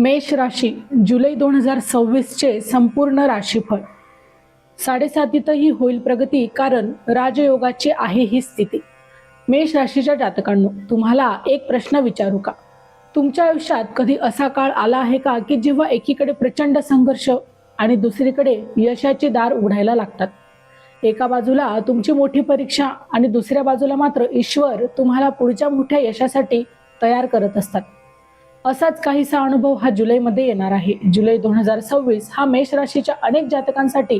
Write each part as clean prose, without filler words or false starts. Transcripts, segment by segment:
मेष राशी जुलै 2026 चे संपूर्ण राशीफळ। 7.5 होईल प्रगती, कारण राजयोगाची आहे ही स्थिती। मेष राशीच्या जातकांनो, तुम्हाला एक प्रश्न विचारू का? तुमच्या आयुष्यात कधी असा काळ आला आहे का की जेव्हा एकीकडे प्रचंड संघर्ष आणि दुसरीकडे यशाची दार उघडायला लागतात? एका बाजूला तुमची मोठी परीक्षा आणि दुसऱ्या बाजूला मात्र ईश्वर तुम्हाला पुढच्या मोठ्या यशासाठी तयार करत असतात। असाच काहीसा अनुभव हा जुलैमध्ये येणार आहे। जुलै 2026 हा मेष राशीच्या अनेक जातकांसाठी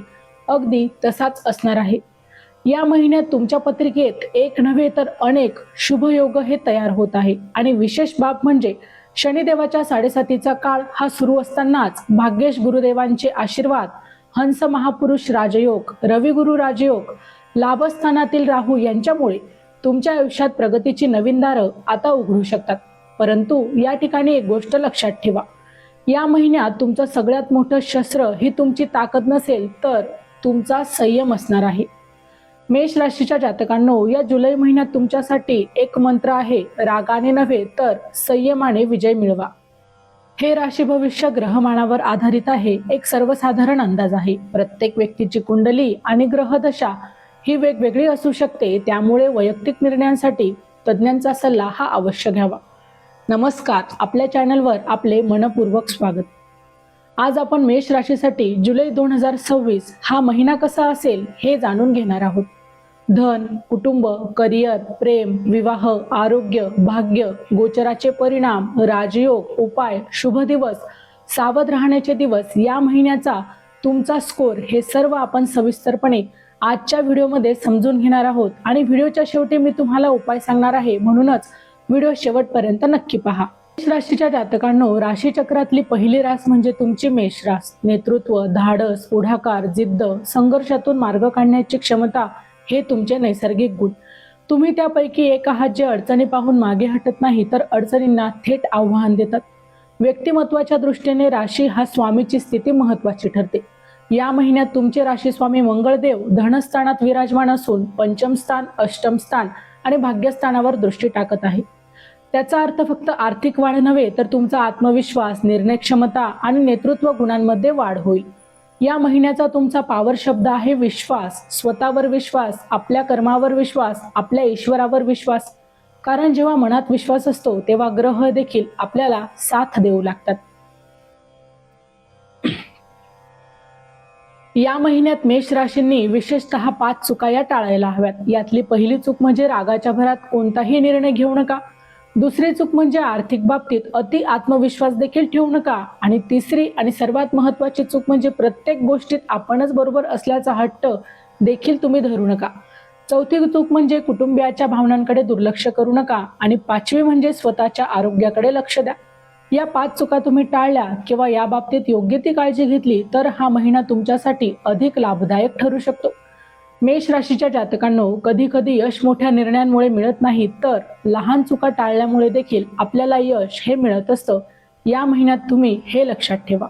अगदी तसाच असणार आहे। या महिन्यात तुमच्या पत्रिकेत एक नव्हे तर अनेक शुभयोग हे तयार होत आहे आणि विशेष बाब म्हणजे शनिदेवाच्या 7.5चा काळ हा सुरू असतानाच भाग्येश गुरुदेवांचे आशीर्वाद, हंस महापुरुष राजयोग, रवी गुरु राजयोग, लाभस्थानातील राहू यांच्यामुळे तुमच्या आयुष्यात प्रगतीची नवीन दारं आता उघडू शकतात। परंतु या ठिकाणी एक गोष्ट लक्षात ठेवा, या महिन्यात तुमचं सगळ्यात मोठं शस्त्र ही तुमची ताकद नसेल तर तुमचा संयम असणार आहे। मेष राशीच्या जातकांनो, या जुलै महिन्यात तुमच्यासाठी एक मंत्र आहे, रागाने नव्हे तर संयमाने विजय मिळवा। हे राशी भविष्य ग्रहमानावर आधारित आहे, एक सर्वसाधारण अंदाज आहे। प्रत्येक व्यक्तीची कुंडली आणि ग्रहदशा ही वेगवेगळी असू शकते, त्यामुळे वैयक्तिक निर्णयांसाठी तज्ञांचा सल्ला हा अवश्य घ्यावा। नमस्कार, आपल्या चॅनलवर आपले मनपूर्वक स्वागत। आज आपण मेष राशीसाठी जुलै 2026 हा महिना कसा असेल हे जाणून घेणार आहोत। धन, कुटुंब, करिअर, प्रेम, विवाह, आरोग्य, भाग्य, गोचराचे परिणाम, राजयोग, उपाय, शुभ दिवस, सावध राहण्याचे दिवस, या महिन्याचा तुमचा स्कोर हे सर्व आपण सविस्तरपणे आजच्या व्हिडिओमध्ये समजून घेणार आहोत आणि व्हिडिओच्या शेवटी मी तुम्हाला उपाय सांगणार आहे, म्हणूनच व्हिडिओ शेवटपर्यंत नक्की पहा। मेष राशीच्या जातकांनो, राशीचक्रातली पहिली रास म्हणजे तुमची मेष रास। नेतृत्व, धाडस, पुढाकार, जिद्द, संघर्षातून मार्ग काढण्याची क्षमता हे तुमचे नैसर्गिक गुण। तुम्ही त्यापैकी एक आहात जे अडचणी पाहून मागे हटत नाही तर अडचणींना थेट आव्हान देतात। व्यक्तिमत्वाच्या दृष्टीने राशी हा स्वामीची स्थिती महत्त्वाची ठरते। या महिन्यात तुमचे राशी स्वामी मंगळदेव धनस्थानात विराजमान असून पंचम स्थान, अष्टम स्थान आणि भाग्यस्थानावर दृष्टी टाकत आहे। त्याचा अर्थ फक्त आर्थिक वाढ नव्हे तर तुमचा आत्मविश्वास, निर्णय क्षमता आणि नेतृत्व गुणांमध्ये वाढ होईल। या महिन्याचा तुमचा पॉवर शब्द आहे विश्वास। स्वतःवर विश्वास, आपल्या कर्मावर विश्वास, आपल्या ईश्वरावर विश्वास। कारण जेव्हा मनात विश्वास असतो तेव्हा ग्रह देखील आपल्याला साथ देऊ लागतात। या महिन्यात मेष राशींनी विशेषतः 5 चुका या टाळायला हव्यात। यातली पहिली चूक म्हणजे रागाच्या भरात कोणताही निर्णय घेऊ नका। दुसरी चूक म्हणजे आर्थिक बाबतीत अति आत्मविश्वास देखील ठेवू नका। आणि तिसरी आणि सर्वात महत्त्वाची चूक म्हणजे प्रत्येक गोष्टीत आपणच बरोबर असल्याचा हट्ट देखील तुम्ही धरू नका। चौथी चूक म्हणजे कुटुंबियाच्या भावनांकडे दुर्लक्ष करू नका। आणि पाचवी म्हणजे स्वतःच्या आरोग्याकडे लक्ष द्या। या 5 चुका तुम्ही टाळल्या किंवा या बाबतीत योग्य ती काळजी घेतली तर हा महिना तुमच्यासाठी अधिक लाभदायक ठरू शकतो। मेष राशीच्या जातकांनो, कधी कधी यश मोठ्या निर्णयांमुळे मिळत नाही तर लहान चुका टाळल्यामुळे देखील आपल्याला यश हे मिळत असतं। या महिन्यात तुम्ही हे लक्षात ठेवा।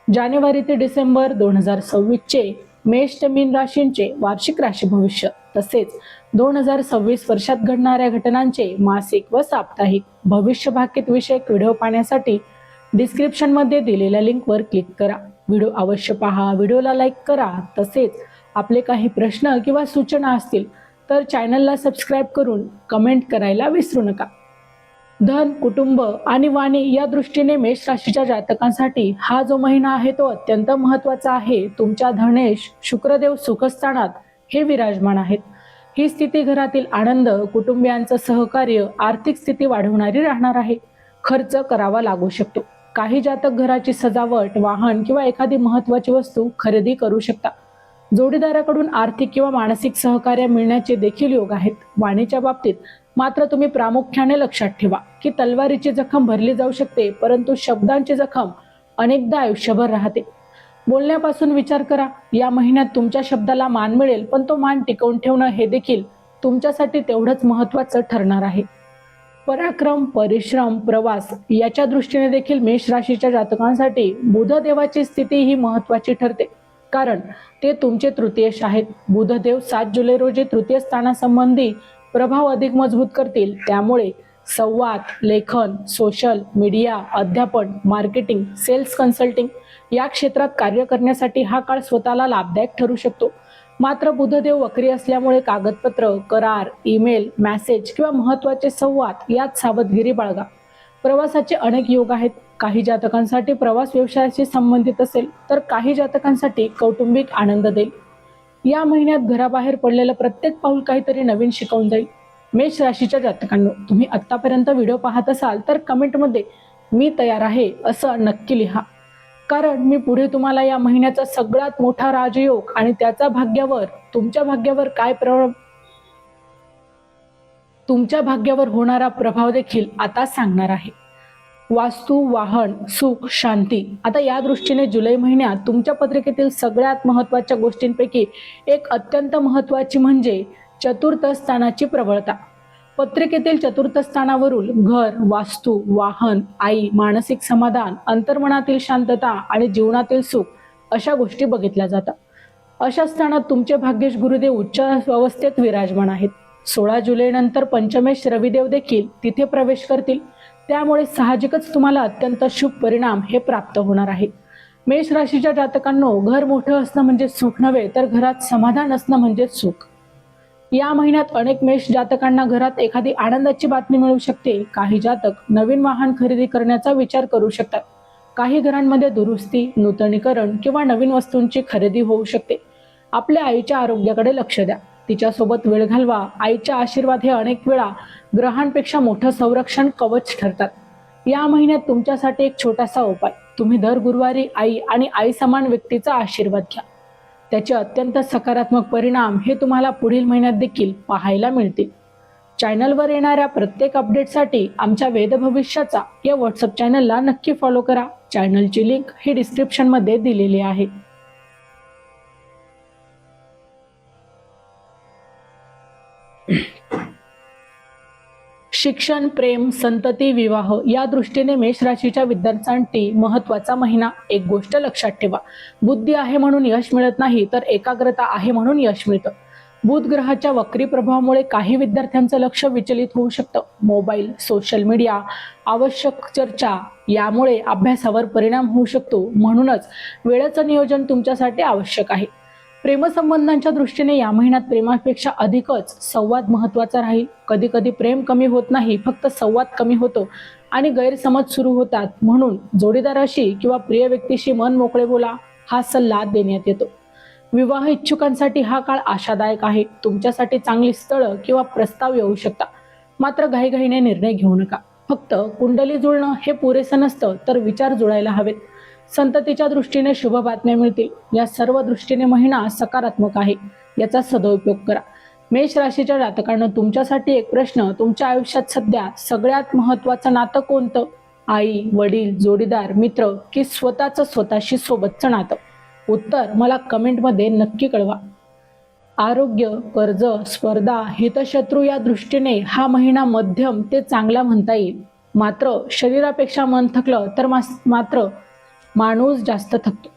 जानेवारी ते डिसेंबर 2026 चे मेष ते मीन राशींचे वार्षिक राशी भविष्य तसेच 2026 वर्षात घडणाऱ्या घटनांचे मासिक व साप्ताहिक भविष्य भाकीत विषयक व्हिडिओ पाहण्यासाठी डिस्क्रिप्शन मध्ये दिलेल्या लिंकवर क्लिक करा। व्हिडिओ अवश्य पहा, व्हिडिओला लाईक करा। तसेच आपले काही प्रश्न किंवा सूचना असतील तर चॅनलला सबस्क्राईब करून कमेंट करायला विसरू नका। धन, कुटुंब आणि वाणी या दृष्टीने मेष राशीच्या जातकांसाठी हा जो महिना आहे तो अत्यंत महत्त्वाचा आहे। तुमच्या धनेश शुक्रदेव सुखस्थानात हे विराजमान आहेत। ही स्थिती घरातील आनंद, कुटुंबियांचं सहकार्य, आर्थिक स्थिती वाढवणारी राहणार आहे। खर्च करावा लागू शकतो। काही जातक घराची सजावट, वाहन किंवा एखादी महत्त्वाची वस्तू खरेदी करू शकता। जोडीदाराकडून आर्थिक किंवा मानसिक सहकार्य मिळण्याचे देखील योग आहेत। वाणीच्या बाबतीत मात्र तुम्ही प्रामुख्याने लक्षात ठेवा की तलवारीची जखम भरली जाऊ शकते, परंतु शब्दांची जखम अनेकदा आयुष्यभर राहते। बोलण्यापासून विचार करा। या महिन्यात तुमच्या शब्दाला मान मिळेल, पण तो मान टिकवून ठेवणं हे देखील तुमच्यासाठी तेवढंच महत्त्वाचं ठरणार आहे। पराक्रम, परिश्रम, प्रवास याच्या दृष्टीने देखील मेष राशीच्या जातकांसाठी बुधदेवाची स्थिती ही महत्त्वाची ठरते, कारण ते तुमचे तृतीयेश आहेत। बुधदेव 7 जुलै रोजी तृतीय स्थानासंबंधी प्रभाव अधिक मजबूत करतील, त्यामुळे संवाद, लेखन, सोशल मीडिया, अध्यापन, मार्केटिंग, सेल्स कन्सल्टिंग या क्षेत्रात कार्य करण्यासाठी हा काळ स्वतःला लाभदायक ठरू शकतो. मात्र बुधदेव वक्री असल्यामुळे कागदपत्र, करार, ईमेल, मेसेज किंवा महत्त्वाचे संवाद यात सावधगिरी बाळगा. प्रवासाचे अनेक योग आहेत. काही जातकांसाठी प्रवास व्यवसायाशी संबंधित असेल तर काही जातकांसाठी कौटुंबिक आनंद देईल. या महिन्यात घराबाहेर पडलेलं प्रत्येक पाऊल काहीतरी नवीन शिकवून जाईल. मेष राशीच्या जातकांनो, तुम्ही आतापर्यंत व्हिडिओ पाहत असाल तर कमेंटमध्ये मी तयार आहे असं नक्की लिहा. कारण मी पुढे तुम्हाला या महिन्याचा सगळ्यात मोठा राजयोग आणि त्याचा तुमच्या भाग्यावर होणारा प्रभाव देखील आता सांगणार आहे. वास्तू, वाहन, सुख, शांती. आता या दृष्टीने जुलै महिन्यात तुमच्या पत्रिकेतील सगळ्यात महत्त्वाच्या गोष्टींपैकी एक अत्यंत महत्त्वाची म्हणजे चतुर्थ स्थानाची प्रबळता. पत्रिकेतील चतुर्थ स्थानावरील घर, वास्तू, वाहन, आई, मानसिक समाधान, अंतर्मनातील शांतता आणि जीवनातील सुख अशा गोष्टी बघितल्या जातात. अशा स्थानात तुमचे भाग्येश गुरुदेव उच्च अवस्थेत विराजमान आहेत. 16 जुलै नंतर पंचमेश रविदेव देखील तिथे प्रवेश करतील. त्यामुळे साहजिकच तुम्हाला अत्यंत शुभ परिणाम हे प्राप्त होणार आहे. मेष राशीच्या जातकांनो, घर मोठं असणं म्हणजे सुख नव्हे तर घरात समाधान असणं म्हणजे सुख. या महिन्यात अनेक मेष जातकांना घरात एखादी आनंदाची बातमी मिळू शकते. काही जातक नवीन वाहन खरेदी करण्याचा विचार करू शकतात. काही घरांमध्ये दुरुस्ती, नूतनीकरण किंवा नवीन वस्तूंची खरेदी होऊ शकते. आपल्या आईच्या आरोग्याकडे लक्ष द्या. तिच्यासोबत वेळ घालवा. आईच्या आशीर्वाद हे अनेक वेळा ग्रहांपेक्षा मोठं संरक्षण कवच ठरतात. या महिन्यात तुमच्यासाठी एक छोटासा उपाय. तुम्ही दर गुरुवारी आई आणि आई समान व्यक्तीचा आशीर्वाद घ्या. त्याचे अत्यंत सकारात्मक परिणाम हे तुम्हाला पुढील महिन्यात देखील पाहायला मिळतील. चॅनलवर येणाऱ्या प्रत्येक अपडेटसाठी आमच्या वेद भविष्याचा या व्हॉट्सअप चॅनलला नक्की फॉलो करा. चॅनलची लिंक ही डिस्क्रिप्शनमध्ये दिलेली आहे. शिक्षण, प्रेम, संतती, विवाह या दृष्टीने मेष राशीच्या विद्यार्थ्यांसाठी महत्त्वाचा महिना. एक गोष्ट लक्षात ठेवा, बुद्धी आहे म्हणून यश मिळत नाही, तर एकाग्रता आहे म्हणून यश मिळतं. बुध ग्रहाच्या वक्री प्रभावामुळे काही विद्यार्थ्यांचं लक्ष विचलित होऊ शकतं. मोबाईल, सोशल मीडिया, आवश्यक चर्चा यामुळे अभ्यासावर परिणाम होऊ शकतो. म्हणूनच वेळेचं नियोजन तुमच्यासाठी आवश्यक आहे. प्रेमसंबंधांच्या दृष्टीने या महिन्यात प्रेमापेक्षा अधिकच संवाद महत्त्वाचा राहील. कधी कधी प्रेम कमी होत नाही, फक्त संवाद कमी होतो आणि गैरसमज सुरू होतात. म्हणून जोडीदाराशी किंवा प्रिय व्यक्तीशी मन मोकळे बोला, हा सल्ला देण्यात येतो. विवाह इच्छुकांसाठी हा काळ आशादायक आहे. तुमच्यासाठी चांगली स्थळं किंवा प्रस्ताव येऊ शकतात. मात्र घाईघाईने निर्णय घेऊ नका. फक्त कुंडली जुळणं हे पुरेसं नसतं, तर विचार जुळायला हवेत. संततीच्या दृष्टीने शुभ बातम्या मिळतील. या सर्व दृष्टीने महिना सकारात्मक आहे. याचा सदुपयोग करा. मेष राशीच्या जातकांना तुमच्यासाठी एक प्रश्न. तुमच्या आयुष्यात सध्या सगळ्यात महत्त्वाचं नातं कोणतं? आई, वडील, जोडीदार, मित्र की स्वतःशी सोबतचं नातं? उत्तर मला कमेंटमध्ये नक्की कळवा. आरोग्य, कर्ज, स्पर्धा, हितशत्रू या दृष्टीने हा महिना मध्यम ते चांगला म्हणता येईल. मात्र शरीरापेक्षा मन थकलं तर मात्र माणूस जास्त थकतो.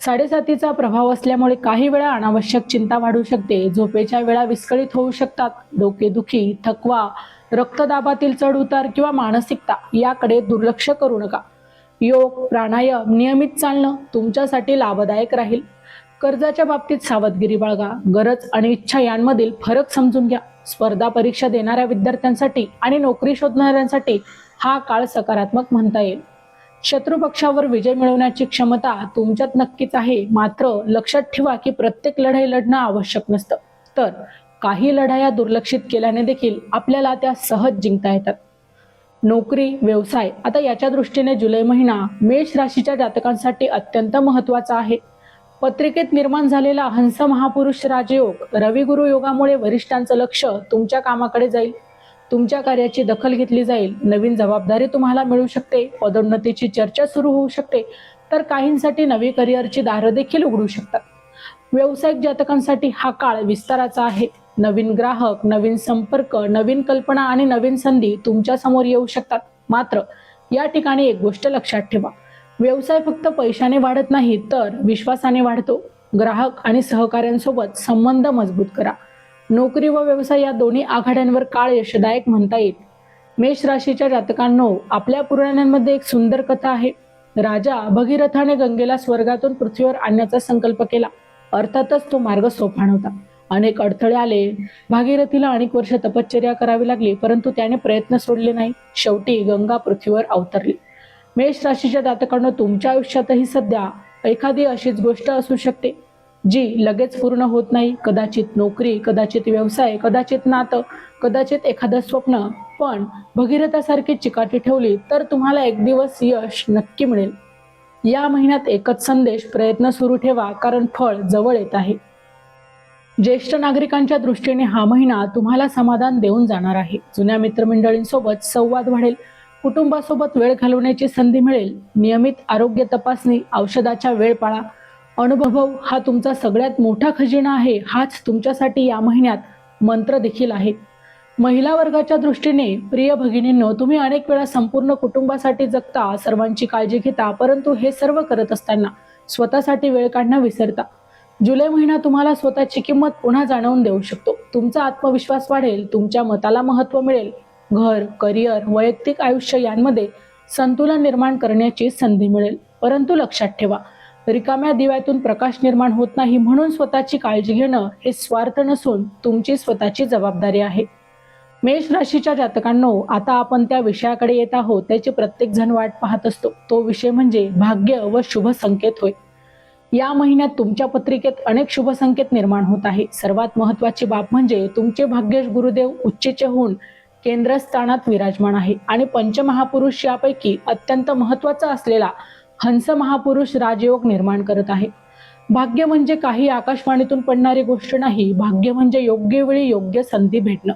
7.7चा प्रभाव असल्यामुळे काही वेळा अनावश्यक चिंता वाढू शकते. झोपेच्या वेळा विस्कळीत होऊ शकतात. डोकेदुखी, थकवा, रक्तदाबातील चढ उतार किंवा मानसिकता याकडे दुर्लक्ष करू नका. योग, प्राणायाम, नियमित चालणं तुमच्यासाठी लाभदायक राहील. कर्जाच्या बाबतीत सावधगिरी बाळगा. गरज आणि इच्छा यांमधील फरक समजून घ्या. स्पर्धा परीक्षा देणाऱ्या विद्यार्थ्यांसाठी आणि नोकरी शोधणाऱ्यांसाठी हा काळ सकारात्मक म्हणता येईल. शत्रुपक्षावर विजय मिळवण्याची क्षमता तुमच्यात नक्कीच आहे. मात्र लक्षात ठेवा की प्रत्येक लढाई लढणं आवश्यक नसतं, तर काही लढाया दुर्लक्षित केल्याने देखील आपल्याला त्या सहज जिंकता येतात. नोकरी, व्यवसाय. आता याच्या दृष्टीने जुलै महिना मेष राशीच्या जातकांसाठी अत्यंत महत्त्वाचा आहे. पत्रिकेत निर्माण झालेला हंस महापुरुष राजयोग, रवी गुरु योगामुळे वरिष्ठांचं लक्ष तुमच्या कामाकडे जाईल. तुमच्या कार्याची दखल घेतली जाईल. नवीन जबाबदारी तुम्हाला मिळू शकते. पदोन्नतीची चर्चा सुरू होऊ शकते. तर काहींसाठी नवी करिअरची दारं देखील उघडू शकतात. व्यावसायिक जातकांसाठी हा काळ विस्ताराचा आहे. नवीन ग्राहक, नवीन संपर्क, नवीन कल्पना आणि नवीन संधी तुमच्या समोर येऊ शकतात. मात्र या ठिकाणी एक गोष्ट लक्षात ठेवा, व्यवसाय फक्त पैशाने वाढत नाही, तर विश्वासाने वाढतो. ग्राहक आणि सहकाऱ्यांसोबत संबंध मजबूत करा. नोकरी व व्यवसाय या दोन्ही आघाड्यांवर काळ यशदायक म्हणता येईल. मेष राशीच्या जातकांनो, आपल्या पुराणांमध्ये एक सुंदर कथा आहे. राजा भगीरथाने गंगेला स्वर्गातून पृथ्वीवर आणण्याचा संकल्प केला. अर्थातच तो मार्ग सोपा नव्हता. अनेक अडथळे आले. भागीरथीला अनेक वर्ष तपश्चर्या करावी लागली, परंतु त्याने प्रयत्न सोडले नाही. शेवटी गंगा पृथ्वीवर अवतरली. मेष राशीच्या जातकांनो, तुमच्या आयुष्यातही सध्या एखादी अशीच गोष्ट असू शकते जी लगेच पूर्ण होत नाही. कदाचित नोकरी, कदाचित व्यवसाय, कदाचित नातं, कदाचित एखादं स्वप्न. पण भगीरथासारखी चिकाटी ठेवली तर तुम्हाला एक दिवस यश नक्की मिळेल. या महिन्यात एकच संदेश: प्रयत्न सुरू ठेवा, कारण फळ जवळ येत आहे. ज्येष्ठ नागरिकांच्या दृष्टीने हा महिना तुम्हाला समाधान देऊन जाणार आहे. जुन्या मित्रमंडळींसोबत संवाद वाढेल. कुटुंबासोबत वेळ घालवण्याची संधी मिळेल. नियमित आरोग्य तपासणी, औषधाच्या वेळ पाळा. अनुभव हा तुमचा सगळ्यात मोठा खजिना आहे. हाच तुमच्यासाठी या महिन्यात मंत्र देखील आहे. महिला वर्गाच्या दृष्टीने, प्रिय भगिनींनो, तुम्ही अनेक वेळा संपूर्ण कुटुंबासाठी जगता, सर्वांची काळजी घेता, परंतु हे सर्व करत असताना स्वतःसाठी वेळ काढणं विसरता. जुलै महिना तुम्हाला स्वतःची किंमत पुन्हा जाणवून देऊ शकतो. तुमचा आत्मविश्वास वाढेल. तुमच्या मताला महत्त्व मिळेल. घर, करिअर, वैयक्तिक आयुष्य यांमध्ये संतुलन निर्माण करण्याची संधी मिळेल. परंतु लक्षात ठेवा, रिकाम्या दिव्यातून प्रकाश निर्माण होत नाही. म्हणून स्वतःची काळजी घेणं हे स्वार्थ नसून तुमची स्वतःची जबाबदारी आहे. मेष राशीच्या जातकांनो, आता आपण त्या विषयाकडे येत आहोत त्याची प्रत्येक जण वाट पाहत असतो. तो विषय म्हणजे भाग्य व शुभ संकेत होय. या महिन्यात तुमच्या पत्रिकेत अनेक शुभ संकेत निर्माण होत आहे. सर्वात महत्त्वाची बाब म्हणजे तुमचे भाग्येश गुरुदेव उच्चेचे होऊन केंद्रस्थानात विराजमान आहे आणि पंचमहापुरुष यापैकी अत्यंत महत्त्वाचा असलेला हंस महापुरुष राजयोग निर्माण करत आहे. भाग्य म्हणजे काही आकाशवाणीतून पडणारी गोष्ट नाही. भाग्य म्हणजे योग्य वेळी योग्य संधी भेटणं.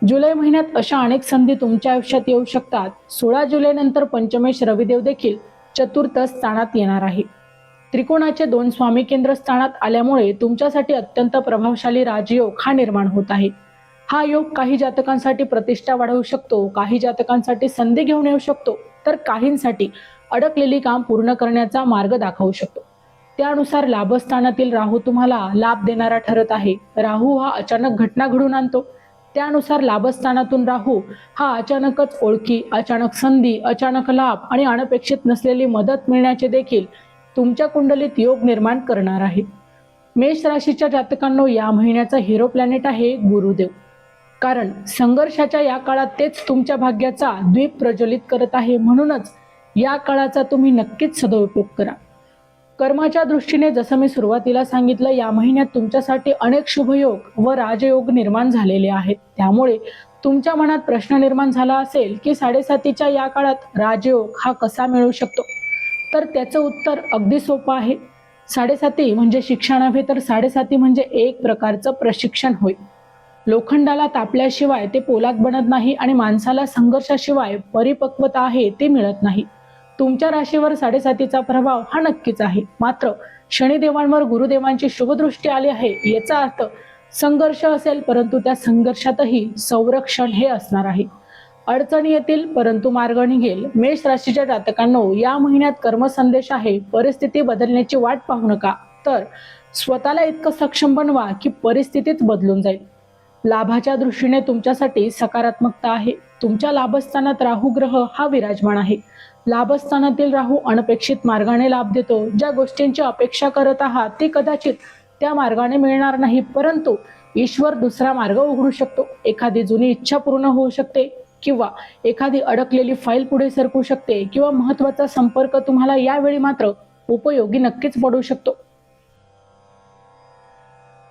जुलै महिन्यात अशा अनेक संधी तुमच्या आयुष्यात येऊ शकतात. 16 जुलै नंतर पंचमेश रविदेव देखील चतुर्थ स्थानात येणार आहे. त्रिकोणाचे 2 स्वामी केंद्रस्थानात आल्यामुळे तुमच्यासाठी अत्यंत प्रभावशाली राजयोग हा निर्माण होत आहे. हा योग काही जातकांसाठी प्रतिष्ठा वाढवू शकतो, काही जातकांसाठी संधी घेऊन येऊ शकतो, तर काहींसाठी अडकलेली काम पूर्ण करण्याचा मार्ग दाखवू शकतो. त्यानुसार लाभस्थानातील राहू तुम्हाला लाभ देणारा ठरत आहे. राहू हा अचानक घटना घडून आणतो. त्यानुसार लाभस्थानातून राहू हा अचानकच ओळखी, अचानक संधी, अचानक लाभ आणि अनपेक्षित नसलेली मदत मिळण्याचे देखील तुमच्या कुंडलीत योग निर्माण करणार आहे. मेष राशीच्या जातकांनो, या महिन्याचा हिरो प्लॅनेट आहे गुरुदेव. कारण संघर्षाच्या या काळात तेच तुमच्या भाग्याचा द्वीप प्रज्वलित करत आहे. म्हणूनच या काळाचा तुम्ही नक्कीच सदुपयोग करा. कर्माच्या दृष्टीने जसं मी सुरुवातीला सांगितलं, या महिन्यात तुमच्यासाठी अनेक शुभयोग व राजयोग निर्माण झालेले आहेत. त्यामुळे तुमच्या मनात प्रश्न निर्माण झाला असेल की 7.5च्या या काळात राजयोग हा कसा मिळू शकतो, तर त्याचं उत्तर अगदी सोपं आहे. 7.5 म्हणजे शिक्षा नव्हे, तर 7.5 म्हणजे एक प्रकारचं प्रशिक्षण होय. लोखंडाला तापल्याशिवाय ते पोलाद बनत नाही आणि माणसाला संघर्षाशिवाय परिपक्वता आहे ती मिळत नाही. तुमच्या राशीवर 7.5चा प्रभाव हा नक्कीच आहे. मात्र शनिदेवांवर गुरुदेवांची शुभदृष्टी आली आहे. याचा अर्थ संघर्ष असेल, परंतु त्या संघर्षातही संरक्षण हे असणार आहे. अडचणी येतील, परंतु मार्ग निघेल. मेष राशीच्या जातकांनो, या महिन्यात कर्मसंदेश आहे: परिस्थिती बदलण्याची वाट पाहू नका, तर स्वतःला इतकं सक्षम बनवा की परिस्थितीच बदलून जाईल. लाभाच्या दृष्टीने तुमच्यासाठी सकारात्मकता आहे. तुमच्या लाभस्थानात राहू ग्रह हा विराजमान आहे. लाभस्थानातील राहू अनपेक्षित मार्गाने लाभ देतो. ज्या गोष्टींची अपेक्षा करत आहात ती कदाचित त्या मार्गाने मिळणार नाही, परंतु ईश्वर दुसरा मार्ग उघडू शकतो. एखादी जुनी इच्छा पूर्ण होऊ शकते, किंवा एखादी अडकलेली फाईल पुढे सरकू शकते, किंवा महत्त्वाचा संपर्क तुम्हाला यावेळी मात्र उपयोगी नक्कीच पडू शकतो.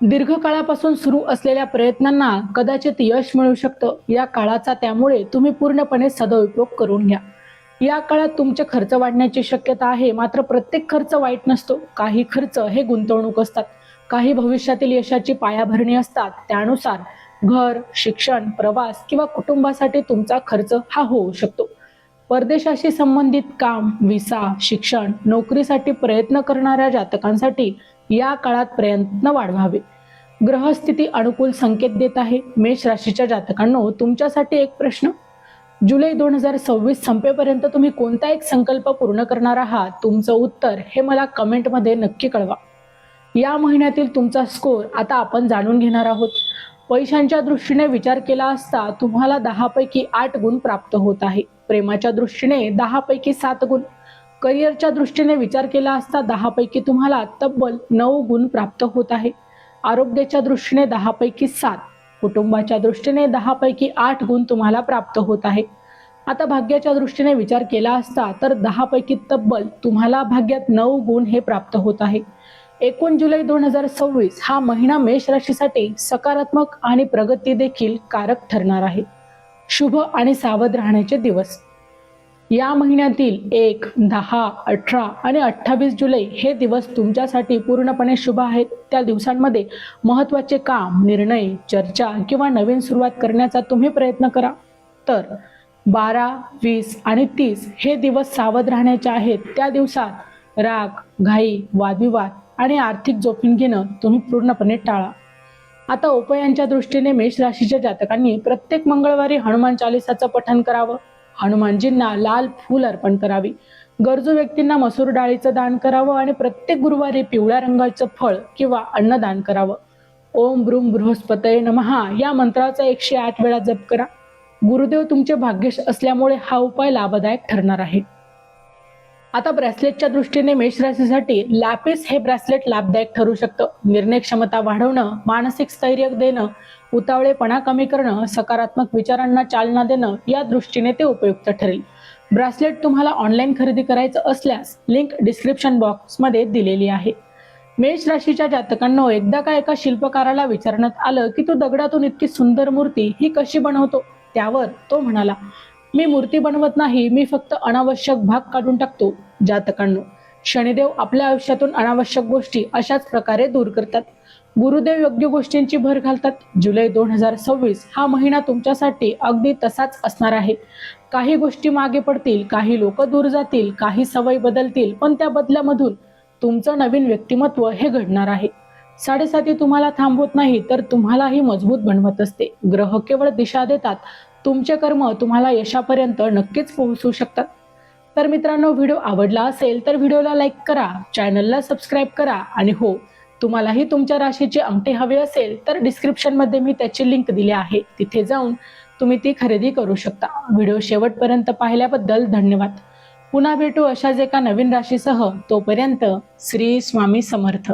दीर्घकाळापासून सुरू असलेल्या प्रयत्नांना कदाचित यश मिळू शकतं या काळाचा. त्यामुळे तुम्ही पूर्णपणे सदुपयोग करून घ्या. या काळात तुमचे खर्च वाढण्याची शक्यता आहे. मात्र प्रत्येक खर्च वाईट नसतो. काही खर्च हे गुंतवणूक असतात, काही भविष्यातील यशाची पायाभरणी असतात. त्यानुसार घर, शिक्षण, प्रवास किंवा कुटुंबासाठी तुमचा खर्च हा होऊ शकतो. परदेशाशी संबंधित काम, विसा, शिक्षण, नोकरीसाठी प्रयत्न करणाऱ्या जातकांसाठी या काळात प्रयत्न वाढवावे. ग्रहस्थिती अनुकूल संकेत देत आहे. मेष राशीच्या जातकांनो, तुमच्यासाठी एक प्रश्न: जुलै 2026 संपेपर्यंत तुम्ही कोणता एक संकल्प पूर्ण करणार आहात? तुमचं उत्तर हे मला कमेंटमध्ये नक्की कळवा. या महिन्यातील तुमचा स्कोर आता आपण जाणून घेणार आहोत. पैशांच्या दृष्टीने विचार केला असता तुम्हाला 10 पैकी 8 गुण प्राप्त होत आहे. प्रेमाच्या दृष्टीने 10 पैकी 7 गुण. करिअरच्या दृष्टीने विचार केला असता 10 पैकी तुम्हाला तब्बल 9 गुण प्राप्त होत आहे. आरोग्याच्या दृष्टीने 10 पैकी 7. कुटुंबाच्या दृष्टीने 10 पैकी 8 गुण तुम्हाला प्राप्त होत आहे. आता भाग्याच्या दृष्टीने विचार केला असता तर 10 पैकी तब्बल तुम्हाला भाग्यात 9 गुण हे प्राप्त होत आहे. 1 जुलै 2026 हा महिना मेष राशीसाठी सकारात्मक आणि प्रगती देखील कारक ठरणार आहे. शुभ आणि सावध राहण्याचे दिवस. या महिन्यातील 1, 10, 18 आणि 28 जुलै हे दिवस तुमच्यासाठी पूर्णपणे शुभ आहेत. त्या दिवसांमध्ये महत्त्वाचे काम, निर्णय, चर्चा किंवा नवीन सुरुवात करण्याचा तुम्ही प्रयत्न करा. तर 12, 20 आणि 30 हे दिवस सावध राहण्याचे आहेत. त्या दिवसात राग, घाई, वादविवाद आणि आर्थिक जोखीम घेणं तुम्ही पूर्णपणे टाळा. आता उपायांच्या दृष्टीने मेष राशीच्या जातकांनी प्रत्येक मंगळवारी हनुमान चालिसाचं पठण करावं. हनुमानजींना लाल फूल अर्पण करावी. गरजू व्यक्तींना मसूर डाळीचं दान करावं आणि प्रत्येक गुरुवारी पिवळ्या रंगाचं फळ किंवा अन्न दान करावं. ओम ब्रूम बृहस्पतये नमः या मंत्राचा 108 वेळा जप करा. गुरुदेव तुमचे भाग्यश असल्यामुळे हा उपाय लाभदायक ठरणार आहे. आता ब्रेसलेटच्या दृष्टीने मेष राशीसाठी लॅपिस हे ब्रेसलेट लाभदायक ठरू शकतं. निर्णय क्षमता वाढवणं, मानसिक स्थैर्य देणं, उतावळेपणा कमी करणं, सकारात्मक विचारांना चालना देणं या दृष्टीने ते उपयुक्त ठरेल. ब्रेसलेट तुम्हाला ऑनलाईन खरेदी करायचं असल्यास लिंक डिस्क्रिप्शन बॉक्समध्ये दिलेली आहे. मेष राशीच्या जातकांनो, एकदा का एका शिल्पकाराला विचारण्यात आलं की तू दगडातून इतकी सुंदर मूर्ती ही कशी बनवतो. त्यावर तो म्हणाला, मी मूर्ती बनवत नाही, मी फक्त अनावश्यक भाग काढून टाकतो. जातकांनो, शनिदेव आपल्या आयुष्यातून अनावश्यक गोष्टी अशाच प्रकारे दूर करतात. गुरुदेव योग्य गोष्टींची भर घालतात. जुलै 2026 हा महिना तुमच्यासाठी अगदी तसाच असणार आहे. काही गोष्टी मागे पडतील, काही लोक दूर जातील, काही सवयी बदलतील, पण त्या बदलामधून तुमचं नवीन व्यक्तिमत्व हे घडणार आहे. 7.5 तुम्हाला थांबवत नाही तर तुम्हालाही मजबूत बनवत असते. ग्रह केवळ दिशा देतात, तुमचे कर्म तुम्हाला यशापर्यंत नक्कीच पोहोचू शकतात. तर मित्रांनो, व्हिडिओ आवडला असेल तर व्हिडिओला लाईक करा, चॅनलला सबस्क्राईब करा आणि हो, तुम्हालाही तुमच्या राशीचे अंगठे हवे असेल तर डिस्क्रिप्शनमध्ये मी त्याची लिंक दिली आहे, तिथे जाऊन तुम्ही ती खरेदी करू शकता. व्हिडिओ शेवटपर्यंत पाहिल्याबद्दल धन्यवाद. पुन्हा भेटू अशाच एका नवीन राशीसह. तोपर्यंत श्री स्वामी समर्थ.